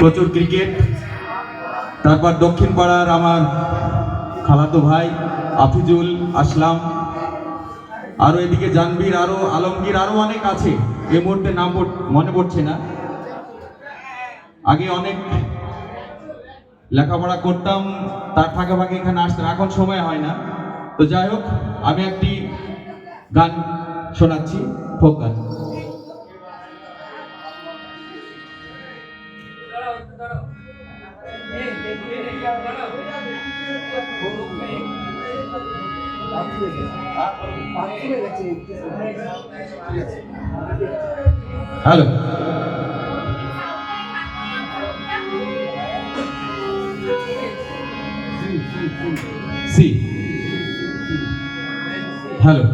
প্রচুর ক্রিকেট। তারপর দক্ষিণ পাড়ার আমার খালাতো ভাই আফিজুল আসলাম, আরো এদিকে জানবীর, আরো আলমগীর, আরো অনেক আছে, এই মুহূর্তে নাম মনে পড়ছে না। আগে অনেক লেখাপড়া করতাম, তার ফাঁকে ফাঁকে এখানে আসতাম, এখন সময় হয় না। তো যাই হোক, আমি একটি গান শোনাচ্ছি, ফোক গান। Hello, see, hello.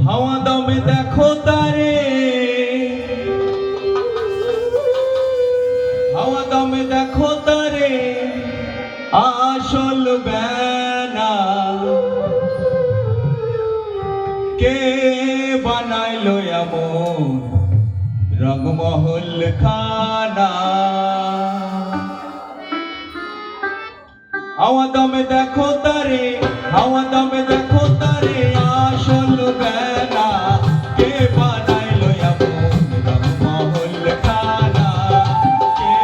হাওয়া দমে দেখো তারে, হাওয়া দমে দেখো তারে, আসল বেনা কে বানাইলো এমন রংমহল খানা। হাওয়া দমে দেখো তারে, হাওয়া দমে দেখো তারে, আসল বেনা কে বানাইলো এমন রংমহল খানা, কে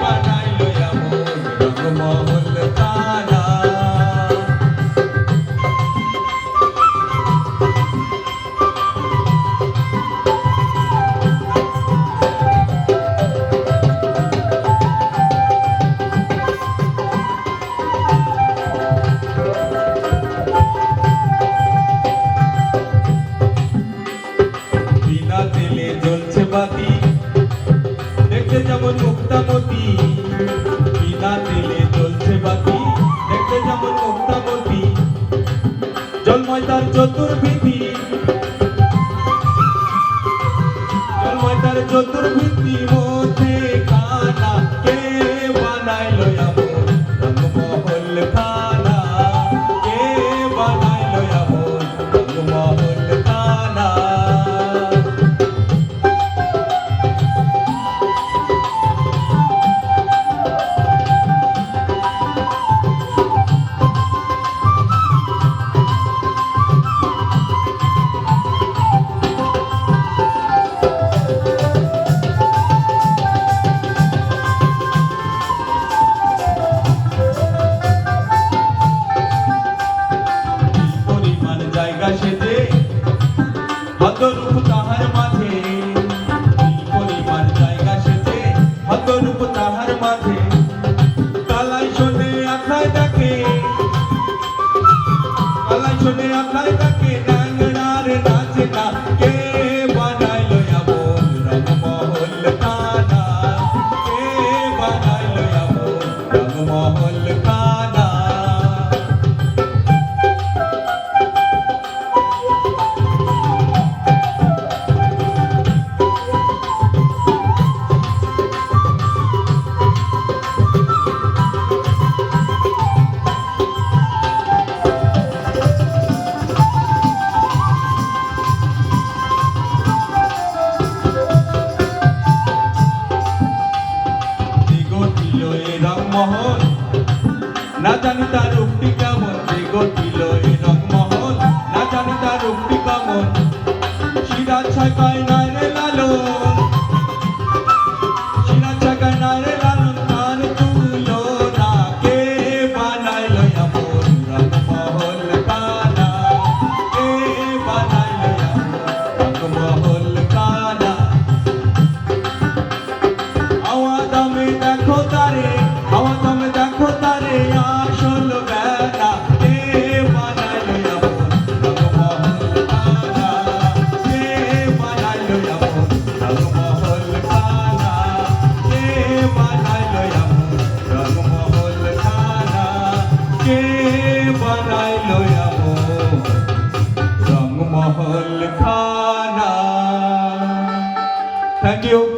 বানাইলো এমন রংমহল খানা। দেখতে যেমন মুক্তামতি, বিনা তেলে জ্বলছে বাতি, দেখতে যেমন মুক্তামতি, জন্ময় তার চতুর্ভীতি, জন্ময় তার চতুর্ভীতি মধ্যে খানা কে বানাইলো এমন রংমহল খানা, কে বানাইলো এমন রংমহল খানা। হতরূপ তাহার মাঝে, পরিমাণ জায়গা সেজে, হতরূপ তাহার মাঝে, কালাই শোনে আখায় ডাকে, কালাই শোনে আখায় ডাকে, ন্যাংড়ার নাচে না কে বানাইলো এমন রংমহল খানা, কে বানাইলো এমন রংমহল খানা। রংমহল না জানি তার রূপটি কেমন, গঠিল এই রংমহল না জানি তার রূপটি কেমন, শিরা ছাকায় নাই রে লালন, শিরা ছাকায় নাই রে লালন, তার তুলো না কে বানাইলো এমন রংমহল খানা, কে বানাইলো এমন রংমহল খানা। হাওয়া দমে দেখো তারে, হাওয়া দমে দেখো তারে, আসল বেনা কে বানাইলো এমন রংমহল খানা, কে বানাইলো থ্যাংক ইউ।